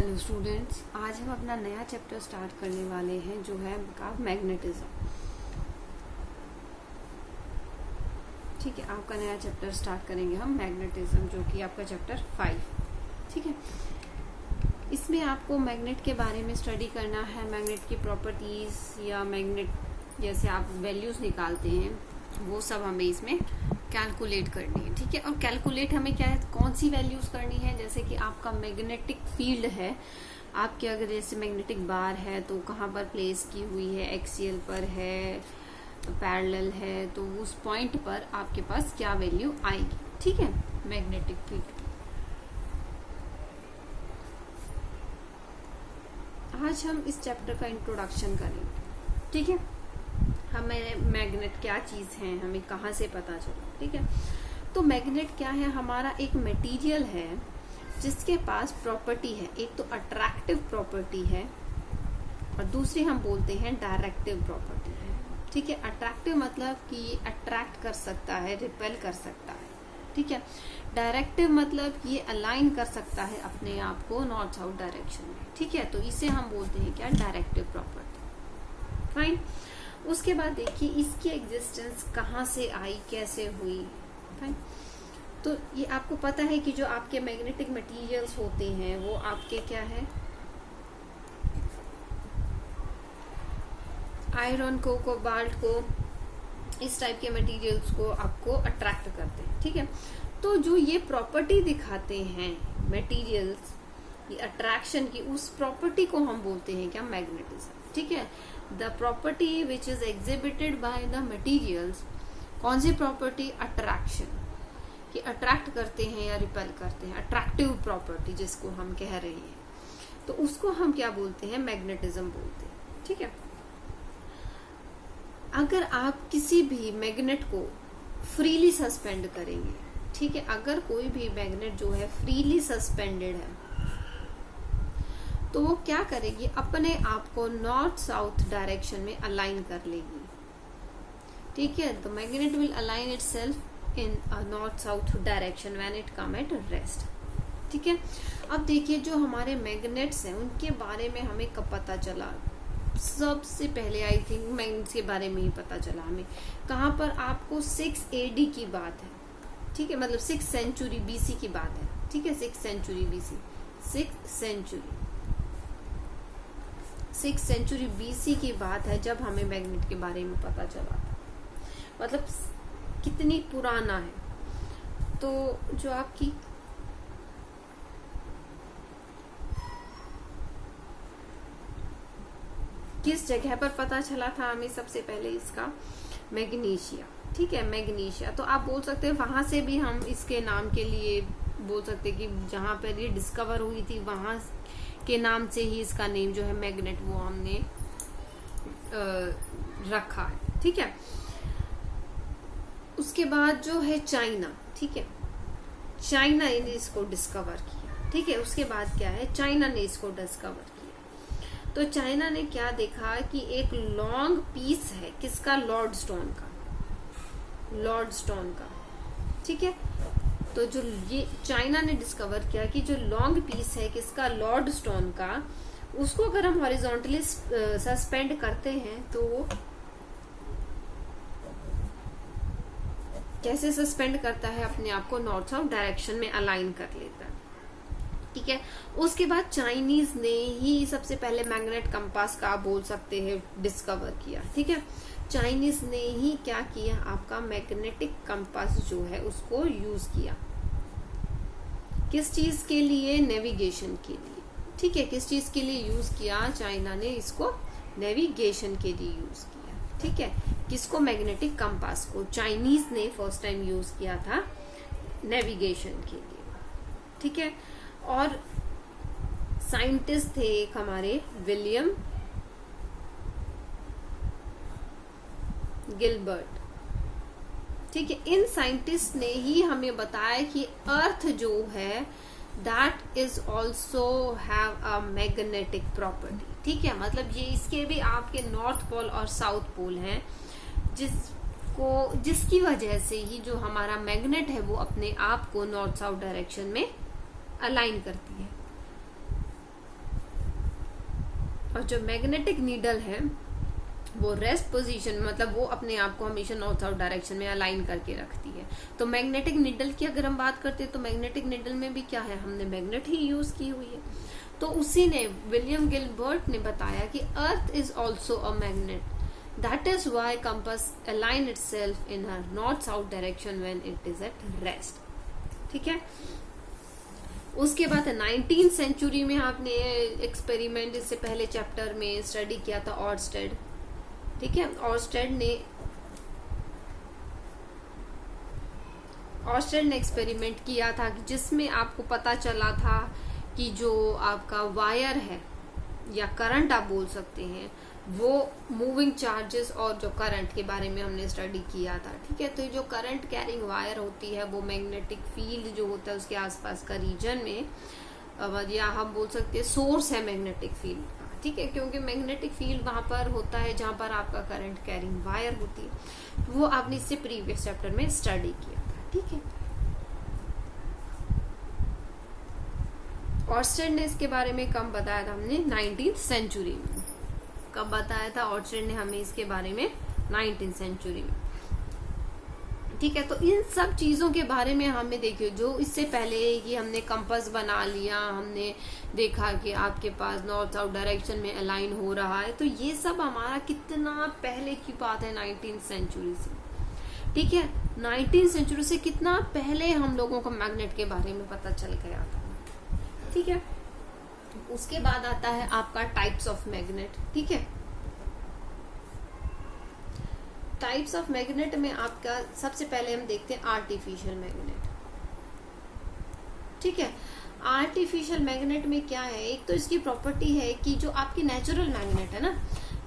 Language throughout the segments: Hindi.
हेलो स्टूडेंट्स, आज हम अपना नया चैप्टर स्टार्ट करने वाले हैं जो है मैग्नेटिज्म। ठीक है, आपका नया चैप्टर स्टार्ट करेंगे हम मैग्नेटिज्म, जो कि आपका चैप्टर 5। ठीक है, इसमें आपको मैग्नेट के बारे में स्टडी करना है। मैग्नेट की प्रॉपर्टीज या मैग्नेट जैसे आप वैल्यूज निकालते हैं वो सब हमें इसमें कैलकुलेट करनी है। ठीक है, और कैलकुलेट हमें क्या है, कौन सी वैल्यूज करनी है। जैसे कि आपका मैग्नेटिक फील्ड है, आपके अगर जैसे मैग्नेटिक बार है तो कहाँ पर प्लेस की हुई है, एक्सियल पर है, पैरेलल है, तो उस पॉइंट पर आपके पास क्या वैल्यू आएगी। ठीक है, मैग्नेटिक फील्ड। आज हम इस चैप्टर का इंट्रोडक्शन करेंगे। ठीक है, हमें मैग्नेट क्या चीज है, हमें कहाँ से पता चला। ठीक है, तो मैग्नेट क्या है, हमारा एक मटेरियल है जिसके पास प्रॉपर्टी है। एक तो अट्रैक्टिव प्रॉपर्टी है और दूसरी हम बोलते हैं डायरेक्टिव प्रॉपर्टी है। ठीक है, अट्रैक्टिव मतलब कि ये अट्रैक्ट कर सकता है, रिपेल कर सकता है। ठीक है, डायरेक्टिव मतलब ये अलाइन कर सकता है अपने आप को नॉर्थ साउथ डायरेक्शन में। ठीक है, तो इसे हम बोलते हैं क्या, डायरेक्टिव प्रॉपर्टी। फाइन। उसके बाद देखिए इसकी एग्जिस्टेंस कहाँ से आई, कैसे हुई। फाइन। तो ये आपको पता है कि जो आपके मैग्नेटिक मटेरियल्स होते हैं वो आपके क्या है, आयरन को, कोबाल्ट को, इस टाइप के मटेरियल्स को आपको अट्रैक्ट करते हैं। ठीक है, तो जो ये प्रॉपर्टी दिखाते हैं मटेरियल्स, ये अट्रैक्शन की, उस प्रॉपर्टी को हम बोलते हैं क्या, मैग्नेटिज्म। ठीक है, the property which is exhibited by the materials. कौन सी प्रॉपर्टी, अट्रैक्शन, कि अट्रैक्ट करते हैं या रिपेल करते हैं, अट्रैक्टिव प्रॉपर्टी जिसको हम कह रहे हैं, तो उसको हम क्या बोलते हैं, मैग्नेटिज्म बोलते हैं। ठीक है, अगर आप किसी भी मैग्नेट को फ्रीली सस्पेंड करेंगे, ठीक है, अगर कोई भी मैग्नेट जो है फ्रीली सस्पेंडेड है तो वो क्या करेगी, अपने आप को नॉर्थ साउथ डायरेक्शन में अलाइन कर लेगी। ठीक है, the magnet will align itself in north south direction when it come eight rest. ठीक है, अब देखिए जो हमारे मैग्नेट्स हैं उनके बारे में हमें कब पता चला, सबसे पहले आई थिंक मैग्नेट्स के बारे में ही पता चला हमें। कहाँ पर, आपको 6 AD की बात है। ठीक है, मतलब 6 सेंचुरी BC की बात है। ठीक है, 6 सेंचुरी BC, 6 सेंचुरी BC की बात है जब हमें मैग्नेट के बारे में पता चला था। मतलब कितनी पुराना है। तो जो आपकी किस जगह पर पता चला था हमें, सबसे पहले इसका मैग्नीशिया। ठीक है, मैग्नीशिया, तो आप बोल सकते हैं वहां से भी हम इसके नाम के लिए बोल सकते हैं कि जहां पर ये डिस्कवर हुई थी वहां के नाम से ही इसका नेम जो है मैग्नेट वो हमने रखा है। ठीक है, उसके बाद जो है चाइना। ठीक है, चाइना ने इसको डिस्कवर किया। ठीक है, उसके बाद क्या है, चाइना ने इसको डिस्कवर किया। तो चाइना ने क्या देखा कि एक लॉन्ग पीस है, किसका, लॉर्ड स्टोन का। ठीक है, तो जो ये चाइना ने डिस्कवर किया कि जो लॉन्ग पीस है किसका, लॉर्ड स्टोन का, उसको अगर हम हॉरिजॉन्टली सस्पेंड करते हैं तो कैसे सस्पेंड करता है, अपने आप को नॉर्थ साउथ डायरेक्शन में अलाइन कर लेता है। ठीक है, उसके बाद चाइनीज ने ही सबसे पहले मैग्नेट कंपास का आप बोल सकते हैं डिस्कवर किया। ठीक है, चाइनीज ने ही क्या किया, आपका मैग्नेटिक कंपास जो है उसको यूज किया। किस चीज के लिए, नेविगेशन के लिए। ठीक है, किस चीज के लिए यूज किया, चाइना ने इसको नेविगेशन के लिए यूज किया। ठीक है, किसको, मैग्नेटिक कंपास को चाइनीज ने फर्स्ट टाइम यूज किया था नेविगेशन के लिए। ठीक है, और साइंटिस्ट थे एक हमारे विलियम गिलबर्ट। ठीक है, इन साइंटिस्ट ने ही हमें बताया कि अर्थ जो है that is also have a magnetic property. ठीक है, मतलब ये इसके भी आपके नॉर्थ पोल और साउथ पोल हैं, जिसकी वजह से ही जो हमारा मैग्नेट है वो अपने आप को नॉर्थ साउथ डायरेक्शन में अलाइन करती है। और जो मैग्नेटिक नीडल है वो रेस्ट पोजीशन, मतलब वो अपने आप को हमेशा नॉर्थ साउथ डायरेक्शन में अलाइन करके रखती है। तो मैग्नेटिक नीडल की अगर हम बात करते हैं तो मैग्नेटिक नीडल में भी क्या है, हमने मैग्नेट ही यूज की हुई है। तो उसी ने विलियम गिलबर्ट ने बताया कि earth is also a magnet, that is why compass align itself in her north south direction when it is at rest. ठीक है, उसके बाद 19th सेंचुरी में आपने एक्सपेरिमेंट इससे पहले चैप्टर में स्टडी किया था ऑर्स्टेड। ठीक है, ऑर्स्टेड ने एक्सपेरिमेंट किया था कि जिसमें आपको पता चला था कि जो आपका वायर है या करंट आप बोल सकते हैं, वो मूविंग चार्जेस और जो करंट के बारे में हमने स्टडी किया था। ठीक है, तो जो करंट कैरिंग वायर होती है वो मैग्नेटिक फील्ड जो होता है उसके आसपास का रीजन में, या हम बोल सकते हैं सोर्स है मैग्नेटिक फील्ड का। ठीक है, क्योंकि मैग्नेटिक फील्ड वहां पर होता है जहां पर आपका करंट कैरिंग वायर होती है। वो आपने इससे प्रीवियस चैप्टर में स्टडी किया था। ठीक है, ऑर्स्टेड ने इसके बारे में कब बताया था हमने, 19th सेंचुरी में। कब बताया था ऑर्स्टेड ने हमें इसके बारे में, 19th सेंचुरी में। ठीक है, तो इन सब चीजों के बारे में हमें देखिए, जो इससे पहले कि हमने कंपास बना लिया, हमने देखा कि आपके पास नॉर्थ साउथ डायरेक्शन में अलाइन हो रहा है, तो ये सब हमारा कितना पहले की बात है, 19th सेंचुरी से। ठीक है, 19th सेंचुरी से कितना पहले हम लोगों को मैग्नेट के बारे में पता चल गया था। ठीक है, उसके बाद आता है आपका टाइप्स ऑफ मैग्नेट। ठीक है, टाइप्स ऑफ मैग्नेट में आपका सबसे पहले हम देखते हैं आर्टिफिशियल मैग्नेट। ठीक है, आर्टिफिशियल मैग्नेट में क्या है, एक तो इसकी प्रॉपर्टी है कि जो आपकी नेचुरल मैग्नेट है ना,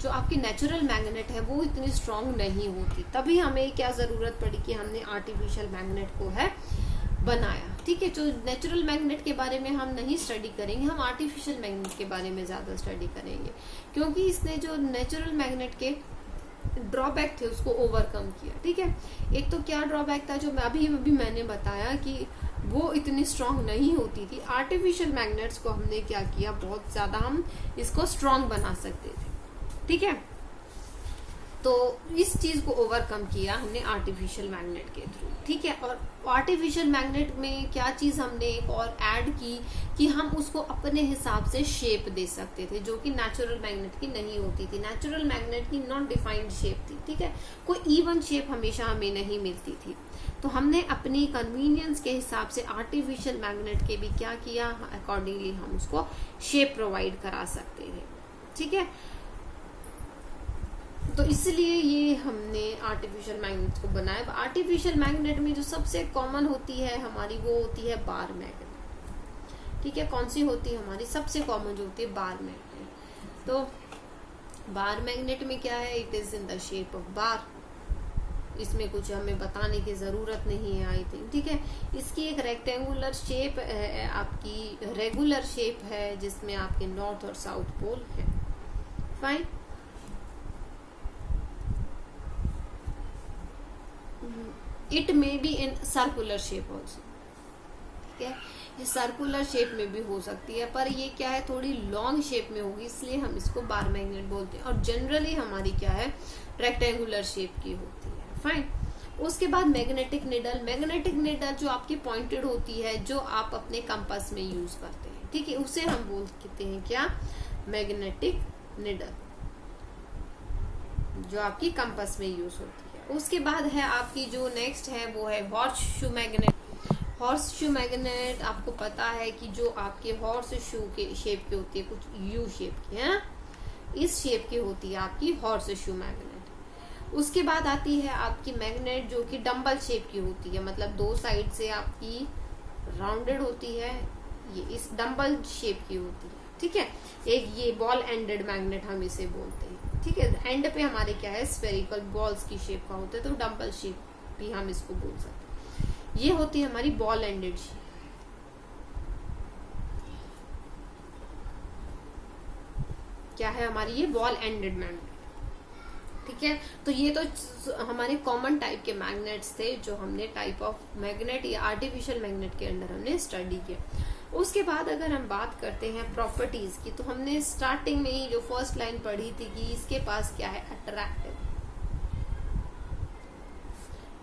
जो आपकी नेचुरल मैग्नेट है वो इतनी स्ट्रांग नहीं होती, तभी हमें क्या जरूरत पड़ी कि हमने आर्टिफिशियल मैग्नेट को है बनाया। ठीक है, जो नेचुरल मैग्नेट के बारे में हम नहीं स्टडी करेंगे, हम आर्टिफिशियल मैग्नेट के बारे में ज्यादा स्टडी करेंगे, क्योंकि इसने जो नेचुरल मैग्नेट के ड्रॉबैक थे उसको ओवरकम किया। ठीक है, एक तो क्या ड्रॉबैक था, जो अभी मैंने बताया कि वो इतनी स्ट्रांग नहीं होती थी। आर्टिफिशियल मैग्नेट्स को हमने क्या किया, बहुत ज्यादा हम इसको स्ट्रांग बना सकते थे। ठीक है, तो इस चीज को ओवरकम किया हमने आर्टिफिशियल मैग्नेट के थ्रू। ठीक है, और आर्टिफिशियल मैग्नेट में क्या चीज हमने एक और ऐड की कि हम उसको अपने हिसाब से शेप दे सकते थे, जो कि नेचुरल मैग्नेट की नहीं होती थी। नेचुरल मैग्नेट की नॉन डिफाइंड शेप थी। ठीक है, कोई इवन शेप हमेशा हमें नहीं मिलती थी, तो हमने अपनी कन्वीनियंस के हिसाब से आर्टिफिशियल मैग्नेट के भी क्या किया, अकॉर्डिंगली हम उसको शेप प्रोवाइड करा सकते थे। ठीक है, तो इसलिए ये हमने आर्टिफिशियल मैग्नेट को बनाया। आर्टिफिशियल मैग्नेट में जो सबसे कॉमन होती है हमारी, वो होती है बार मैग्नेट। ठीक है, कौन सी होती है हमारी सबसे कॉमन जो होती है, बार मैग्नेट। तो बार मैग्नेट में क्या है, it is in the shape of बार। इसमें कुछ हमें बताने की जरूरत नहीं है, आई थिंक। ठीक है, इसकी एक रेक्टेंगुलर शेप है, आपकी रेगुलर शेप है, जिसमें आपके नॉर्थ और साउथ पोल है। Fine, it may be in circular shape also. ठीक है, ये सर्कुलर शेप में भी हो सकती है, पर ये क्या है, थोड़ी लॉन्ग शेप में होगी, इसलिए हम इसको बार मैग्नेट बोलते हैं। और जनरली हमारी क्या है, रेक्टेंगुलर शेप की होती है। फाइन, उसके बाद मैग्नेटिक निडल। मैग्नेटिक निडल जो आपकी पॉइंटेड होती है, जो आप अपने कंपास में यूज करते हैं। ठीक है, उसे हम बोलते हैं क्या, मैग्नेटिक निडल, जो आपकी कंपास में यूज होती है। उसके बाद है आपकी जो नेक्स्ट है वो है horse shoe magnet. Horse shoe magnet आपको पता है कि जो आपके हॉर्स शू के शेप की होती है, कुछ यू शेप की है, इस शेप की होती है आपकी हॉर्स शू मैग्नेट। उसके बाद आती है आपकी मैग्नेट जो कि डंबल शेप की होती है, मतलब दो साइड से आपकी राउंडेड होती है, ये इस डंबल शेप की होती है। ठीक है, एक ये बॉल एंडेड मैग्नेट हम इसे बोलते हैं। ठीक है, एंड पे हमारे क्या है, स्फेरिकल बॉल्स की शेप का होता है, तो डंबल शेप भी हम इसको बोल सकते हैं। ये होती है हमारी बॉल एंडेड शेप। क्या है हमारी, ये बॉल एंडेड मैग्नेट। ठीक है, तो ये तो हमारे कॉमन टाइप के मैग्नेट्स थे जो हमने टाइप ऑफ मैग्नेट या आर्टिफिशियल मैग्नेट के अंदर हमने स्टडी किया। उसके बाद अगर हम बात करते हैं प्रॉपर्टीज की, तो हमने स्टार्टिंग में ही जो फर्स्ट लाइन पढ़ी थी कि इसके पास क्या है, attractive,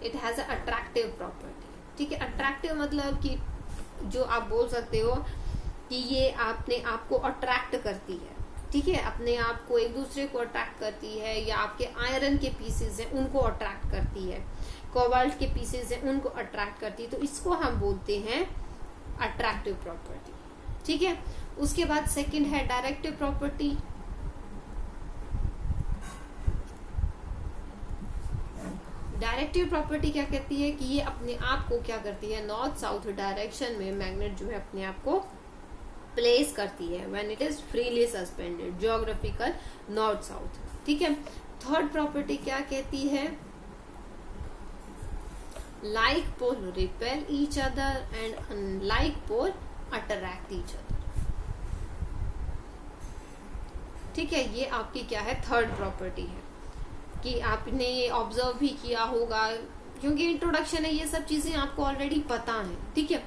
it has a attractive property. ठीक है, अट्रैक्टिव मतलब कि जो आप बोल सकते हो कि ये अपने आप को अट्रैक्ट करती है। ठीक है, अपने आप को एक दूसरे को अट्रैक्ट करती है, या आपके आयरन के पीसेस हैं उनको अट्रैक्ट करती है, कोबाल्ट के पीसेस हैं उनको अट्रैक्ट करती है, तो इसको हम बोलते हैं अट्रैक्टिव प्रॉपर्टी। ठीक है, उसके बाद सेकंड है डायरेक्टिव प्रॉपर्टी। डायरेक्टिव प्रॉपर्टी क्या कहती है कि ये अपने आप को क्या करती है, नॉर्थ साउथ डायरेक्शन में मैग्नेट जो है अपने आप को प्लेस करती है when it is freely suspended, geographical north south. ठीक है, थर्ड प्रॉपर्टी क्या कहती है, like pole repel each other and unlike pole attract each other। ठीक है, ये आपकी क्या है, थर्ड प्रॉपर्टी है कि आपने ये ऑब्जर्व भी किया होगा, क्योंकि इंट्रोडक्शन है, ये सब चीजें आपको ऑलरेडी पता है। ठीक है,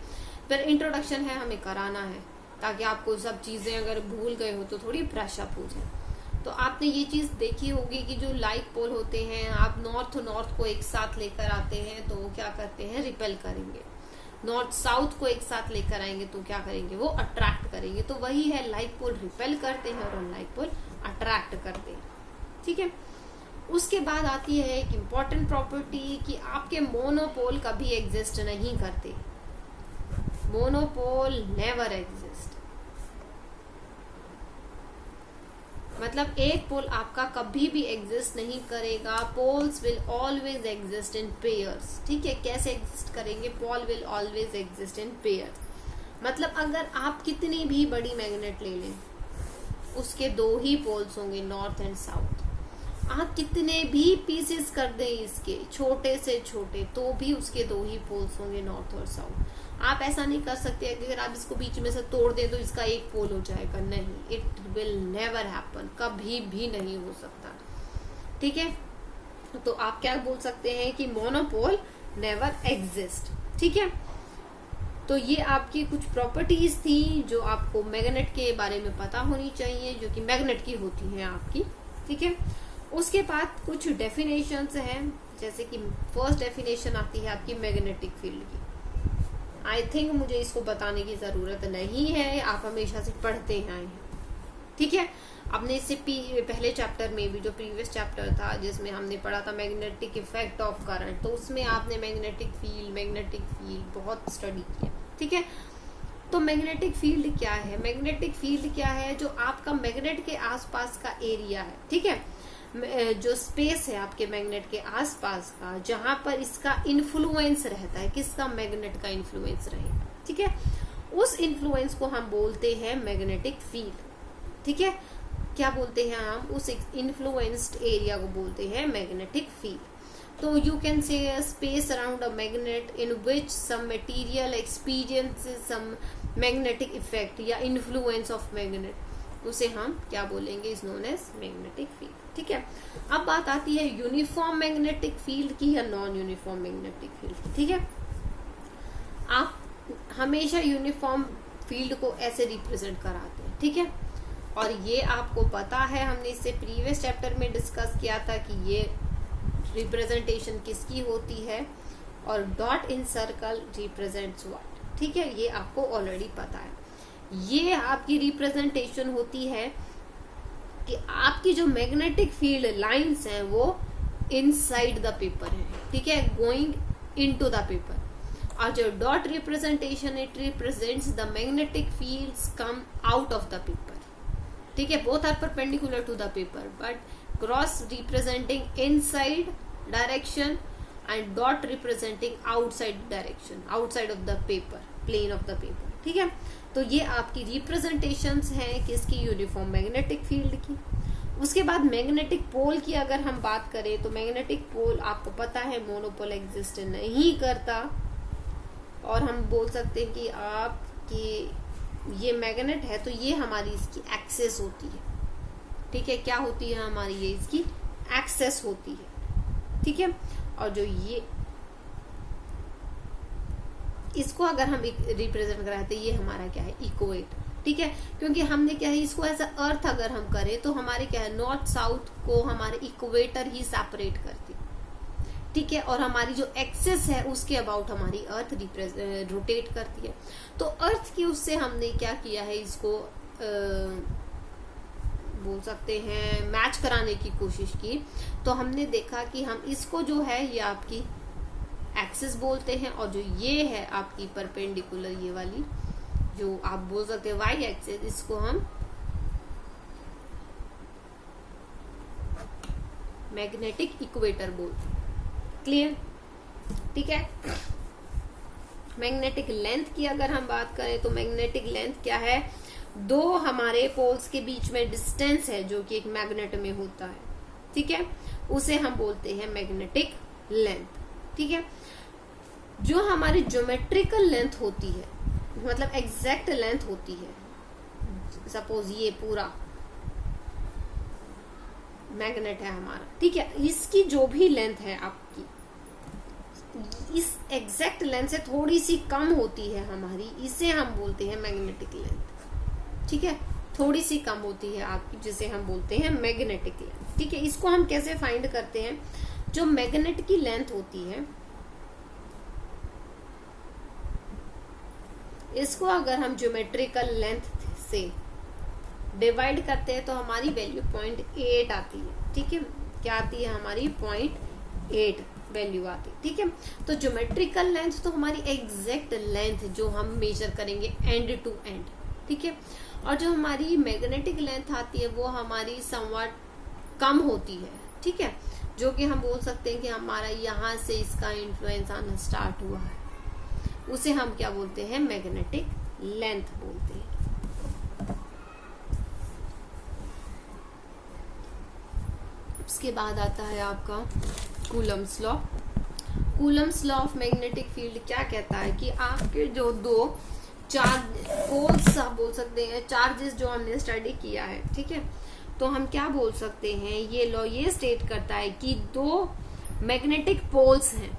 फिर इंट्रोडक्शन है, हमें कराना है ताकि आपको सब चीजें अगर भूल गए हो तो थोड़ी ब्रश अप हो जाए। तो आपने ये चीज देखी होगी कि जो लाइक पोल होते हैं, आप नॉर्थ को एक साथ लेकर आते हैं तो वो क्या करते हैं, रिपेल करेंगे। नॉर्थ साउथ को एक साथ लेकर आएंगे तो क्या करेंगे, वो अट्रैक्ट करेंगे। तो वही है, लाइक पोल रिपेल करते हैं और अनलाइक पोल अट्रैक्ट करते हैं। ठीक है, उसके बाद आती है एक इम्पॉर्टेंट प्रॉपर्टी कि आपके मोनोपोल कभी एग्जिस्ट नहीं करते, मोनोपोल नेवर एग्जिस्ट। मतलब एक पोल आपका कभी भी एग्जिस्ट नहीं करेगा, poles will always exist in pairs. ठीक है, कैसे एग्जिस्ट करेंगे, pole will always exist in pairs. मतलब अगर आप कितनी भी बड़ी मैग्नेट ले लें, उसके दो ही पोल्स होंगे, नॉर्थ एंड साउथ। आप कितने भी पीसेस कर दें इसके, छोटे से छोटे, तो भी उसके दो ही पोल्स होंगे, नॉर्थ और साउथ। आप ऐसा नहीं कर सकते कि अगर आप इसको बीच में से तोड़ दें तो इसका एक पोल हो जाएगा, नहीं, इट विल नेवर हैपन, कभी भी नहीं हो सकता। ठीक है, तो आप क्या बोल सकते हैं कि मोनोपोल नेवर एग्जिस्ट। ठीक है, तो ये आपकी कुछ प्रॉपर्टीज थी जो आपको मैग्नेट के बारे में पता होनी चाहिए, जो कि मैग्नेट की होती हैं आपकी। ठीक है, उसके बाद कुछ डेफिनेशंस हैं, जैसे कि फर्स्ट डेफिनेशन आती है आपकी मैग्नेटिक फील्ड की। आई थिंक मुझे इसको बताने की जरूरत नहीं है, आप हमेशा से पढ़ते हैं आए हैं। ठीक है, आपने इससे पहले चैप्टर में भी, जो प्रीवियस चैप्टर था जिसमें हमने पढ़ा था मैग्नेटिक इफेक्ट ऑफ करंट, तो उसमें आपने मैग्नेटिक फील्ड बहुत स्टडी किया। ठीक है, तो मैग्नेटिक फील्ड क्या है, मैग्नेटिक फील्ड क्या है, जो आपका मैग्नेट के आसपास का एरिया है। ठीक है, जो स्पेस है आपके मैग्नेट के आसपास का, जहां पर इसका इन्फ्लुएंस रहता है, किसका, मैग्नेट का इन्फ्लुएंस रहेगा। ठीक है, उस इन्फ्लुएंस को हम बोलते हैं मैग्नेटिक फील्ड। ठीक है, क्या बोलते हैं हम, उस इन्फ्लुएंस्ड एरिया को बोलते हैं मैग्नेटिक फील्ड। तो you can say space around a magnet in which some material experiences some magnetic effect या इन्फ्लुएंस ऑफ मैग्नेट, उसे हम क्या बोलेंगे, is known as magnetic field. ठीक है, अब बात आती है यूनिफॉर्म मैग्नेटिक फील्ड की या नॉन यूनिफॉर्म मैग्नेटिक फील्ड की। ठीक है, आप हमेशा यूनिफॉर्म फील्ड को ऐसे रिप्रेजेंट कराते हैं। ठीक है, और ये आपको पता है, हमने इससे प्रीवियस चैप्टर में डिस्कस किया था कि ये रिप्रेजेंटेशन किसकी होती है, और dot in circle represents what. ठीक है, ये आपको ऑलरेडी पता है। ये आपकी रिप्रेजेंटेशन होती है कि आपकी जो मैग्नेटिक फील्ड लाइंस हैं वो इनसाइड द पेपर है। ठीक है, गोइंग इनटू द पेपर। और जो dot representation, it represents the magnetic fields come out of the paper. ठीक है, both are perpendicular to the paper, but cross representing inside direction and dot representing outside direction, outside of the paper, plane of the paper. ठीक है, तो ये आपकी रिप्रेजेंटेशंस हैं किसकी, यूनिफॉर्म मैग्नेटिक फील्ड की। उसके बाद मैग्नेटिक पोल की अगर हम बात करें, तो मैग्नेटिक पोल आपको पता है मोनोपोल एग्जिस्ट नहीं करता, और हम बोल सकते हैं कि आपकी ये मैग्नेट है तो ये हमारी इसकी एक्सेस होती है। ठीक है, क्या होती है हमारी, ये इसकी एक्सेस होती है। ठीक है, और जो इसको अगर हम रिप्रेजेंट कराते हैं, ये हमारा क्या है, इक्वेट, ठीक है। क्योंकि हमने क्या है, इसको एज अर्थ अगर हम करें तो हमारे क्या है, नॉर्थ साउथ को हमारे इक्वेटर ही सेपरेट करती, ठीक है। और हमारी जो एक्सिस है उसके अबाउट हमारी अर्थ रोटेट करती है। तो अर्थ की उससे हमने क्या किया है, इसको बोल सकते हैं मैच कराने की कोशिश की। तो हमने देखा कि हम इसको जो है ये आपकी एक्सिस बोलते हैं, और जो ये है आपकी परपेंडिकुलर, ये वाली जो आप बोल सकते हैं वाई एक्सिस, इसको हम मैग्नेटिक इक्वेटर बोलते हैं। क्लियर, ठीक है। मैग्नेटिक लेंथ की अगर हम बात करें तो मैग्नेटिक लेंथ क्या है, दो हमारे पोल्स के बीच में डिस्टेंस है जो कि एक मैग्नेट में होता है, ठीक है, उसे हम बोलते हैं मैग्नेटिक लेंथ, ठीक है। जो हमारी ज्योमेट्रिकल लेंथ होती है, मतलब एग्जैक्ट लेंथ होती है, सपोज ये पूरा मैग्नेट है हमारा, ठीक है, इसकी जो भी लेंथ है आपकी, इस एग्जैक्ट लेंथ से थोड़ी सी कम होती है हमारी, इसे हम बोलते हैं मैग्नेटिक लेंथ, ठीक है, थोड़ी सी कम होती है आपकी, जिसे हम बोलते हैं मैग्नेटिक लेंथ, ठीक है। इसको हम कैसे फाइंड करते हैं, जो मैग्नेट की लेंथ होती है, इसको अगर हम ज्योमेट्रिकल लेंथ से डिवाइड करते हैं तो हमारी वैल्यू 0.8 आती है, ठीक है। क्या आती है हमारी, 0.8 वैल्यू आती है, ठीक है। तो ज्योमेट्रिकल लेंथ तो हमारी एग्जैक्ट लेंथ जो हम मेजर करेंगे एंड टू एंड, ठीक है। और जो हमारी मैग्नेटिक लेंथ आती है वो हमारी समवट कम होती है, ठीक है, जो कि हम बोल सकते हैं कि हमारा यहाँ से इसका इन्फ्लुएंस आना स्टार्ट हुआ है, उसे हम क्या बोलते हैं, मैग्नेटिक लेंथ बोलते हैं। उसके बाद आता है आपका Coulomb's law. Coulomb's law of magnetic field क्या कहता है कि आपके जो दो चार्ज पोल्स आप बोल सकते हैं, चार्जेस जो हमने स्टडी किया है, ठीक है, तो हम क्या बोल सकते हैं, ये लॉ ये स्टेट करता है कि दो मैग्नेटिक पोल्स हैं,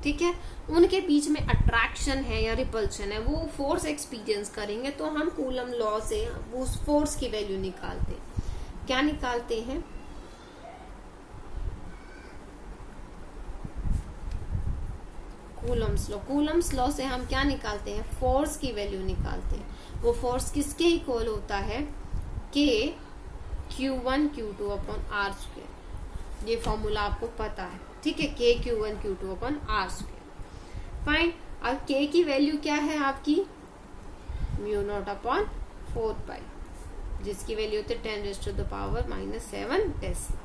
ठीक है, उनके बीच में अट्रैक्शन है या रिपल्शन है, वो फोर्स एक्सपीरियंस करेंगे, तो हम कूलम लॉ से उस फोर्स की वैल्यू निकालते हैं। क्या निकालते हैं, कूलम्स लॉ से हम क्या निकालते हैं, फोर्स की वैल्यू निकालते हैं। वो फोर्स किसके इक्वल होता है, के Q1 Q2 upon r square, ये फॉर्मूला आपको पता है, ठीक है, के Q1 Q2 upon r square. Fine, अब के की वैल्यू क्या है आपकी, μ0 अपॉन 4 पाई, जिसकी वैल्यू होती है 10⁻⁻⁷ टेस्ला,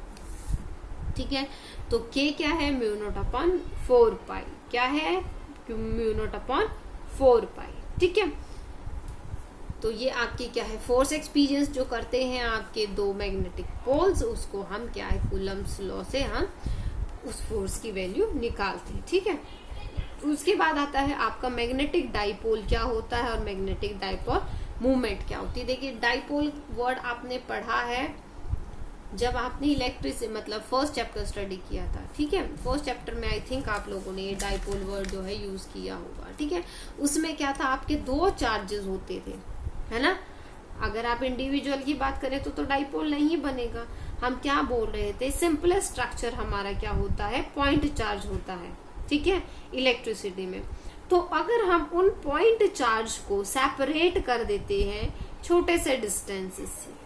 ठीक है। तो के क्या है, μ0 अपॉन 4 पाई, क्या है, μ0 अपॉन 4 पाई, ठीक है। तो ये आपकी क्या है, फोर्स एक्सपीरियंस जो करते हैं आपके दो मैग्नेटिक पोल्स, उसको हम क्या है, कूलम्स लॉ से हम उस फोर्स की वैल्यू निकालते हैं, ठीक है। उसके बाद आता है आपका मैग्नेटिक डाइपोल क्या होता है और मैग्नेटिक डाइपोल मूवमेंट क्या होती है। देखिए डाइपोल वर्ड आपने पढ़ा है जब आपने इलेक्ट्रिसिटी मतलब फर्स्ट चैप्टर स्टडी किया था, ठीक है, फर्स्ट चैप्टर में आई थिंक आप लोगों ने ये डाइपोल वर्ड जो है यूज किया होगा, ठीक है। उसमें क्या था, आपके दो चार्जेस होते थे, है ना। अगर आप इंडिविजुअल की बात करें तो डाइपोल नहीं बनेगा। हम क्या बोल रहे थे, सिंपलेस्ट स्ट्रक्चर हमारा क्या होता है, पॉइंट चार्ज होता है, ठीक है, इलेक्ट्रिसिटी में। तो अगर हम उन पॉइंट चार्ज को सेपरेट कर देते हैं छोटे से डिस्टेंसेस से,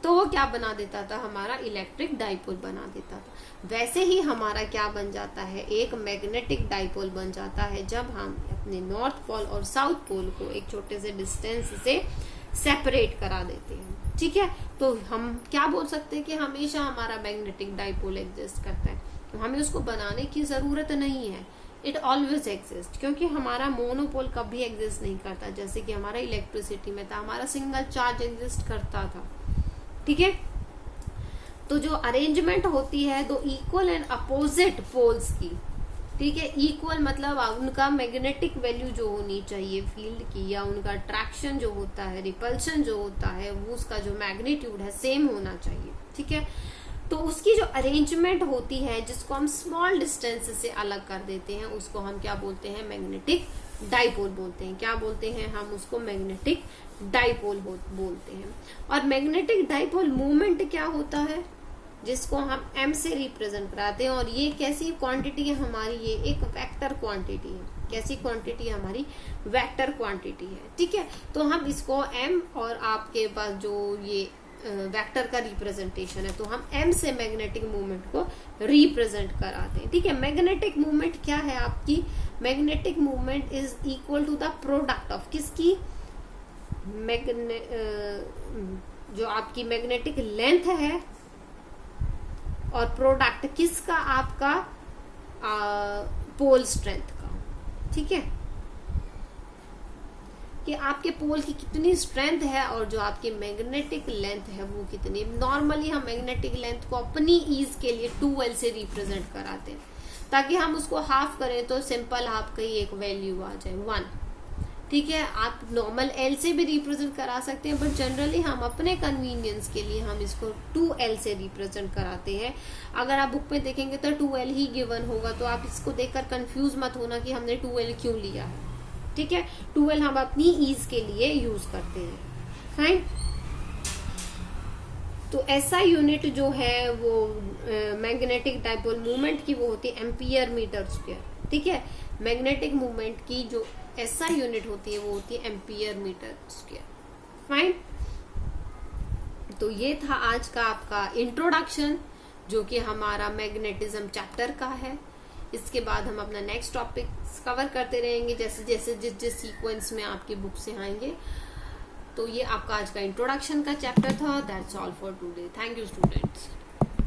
तो वो क्या बना देता था, हमारा इलेक्ट्रिक डाइपोल बना देता था। वैसे ही हमारा क्या बन जाता है, एक मैग्नेटिक डाइपोल बन जाता है जब हम अपने नॉर्थ पोल और साउथ पोल को एक छोटे से डिस्टेंस से सेपरेट करा देते हैं, ठीक है। तो हम क्या बोल सकते हैं कि हमेशा हमारा मैग्नेटिक डाइपोल एग्जिस्ट करता है, तो हमें उसको बनाने की जरूरत नहीं है, इट ऑलवेज एग्जिस्ट, क्योंकि हमारा मोनोपोल कभी एग्जिस्ट नहीं करता। जैसे कि हमारा इलेक्ट्रिसिटी में था, हमारा सिंगल चार्ज एग्जिस्ट करता था, ठीक है। तो जो अरेंजमेंट होती है दो इक्वल एंड अपोजिट पोल्स की, ठीक है, इक्वल मतलब उनका मैग्नेटिक वैल्यू जो होनी चाहिए फील्ड की, या उनका अट्रैक्शन जो होता है, रिपल्शन जो होता है, वो उसका जो मैग्नीट्यूड है सेम होना चाहिए, ठीक है। तो उसकी जो अरेंजमेंट होती है जिसको हम स्मॉल डिस्टेंस से अलग कर देते हैं, उसको हम क्या बोलते हैं, मैग्नेटिक डाइपोल बोलते हैं। क्या बोलते हैं हम उसको? मैग्नेटिक डाइपोल बोलते हैं। और मैग्नेटिक डाइपोल मूवमेंट क्या होता है, जिसको हम m से रिप्रेजेंट कराते हैं। और ये कैसी क्वांटिटी है हमारी? ये एक वेक्टर क्वांटिटी है। कैसी क्वांटिटी है हमारी? वेक्टर क्वांटिटी है, ठीक है। तो हम इसको m, और आपके पास जो ये वेक्टर का रिप्रेजेंटेशन है, तो हम m से मैग्नेटिक मूवमेंट को रिप्रेजेंट कराते हैं, ठीक है। मैग्नेटिक मूवमेंट क्या है आपकी? Magnetic movement is equal to the product of किसकी? जो आपकी मैग्नेटिक लेंथ है और प्रोडक्ट किसका? आपका पोल स्ट्रेंथ का, ठीक है। कि आपके पोल की कितनी स्ट्रेंथ है और जो आपकी मैग्नेटिक लेंथ है वो कितनी। नॉर्मली हम मैग्नेटिक लेंथ को अपनी ईज के लिए 2L से रिप्रेजेंट कराते हैं, ताकि हम उसको हाफ करें तो सिंपल आपका ही एक वैल्यू आ जाए 1, ठीक है। आप नॉर्मल L से भी रिप्रेजेंट करा सकते हैं, बट जनरली हम अपने कन्वीनियंस के लिए हम इसको 2L से रिप्रेजेंट कराते हैं। अगर आप बुक में देखेंगे तो 2L ही गिवन होगा, तो आप इसको देखकर कंफ्यूज मत होना कि हमने 2L क्यों लिया है, ठीक है। 2L हम अपनी ईज के लिए यूज करते हैं, फाइन। तो ऐसा यूनिट जो है वो मैग्नेटिक डाइपोल मूवमेंट की वो होती है एम्पियर मीटर स्क्वायर, ठीक है। मैग्नेटिक मूवमेंट की जो ऐसा यूनिट होती है वो होती है एम्पियर मीटर स्क्वायर, फाइन। तो ये था आज का आपका इंट्रोडक्शन, जो कि हमारा मैग्नेटिज्म चैप्टर का है। इसके बाद हम अपना नेक्स्ट टॉपिक कवर करते रहेंगे, जैसे जैसे जिस सीक्वेंस में आपकी बुक से आएंगे। तो ये आपका आज का इंट्रोडक्शन का चैप्टर था। That's all for today. Thank you students.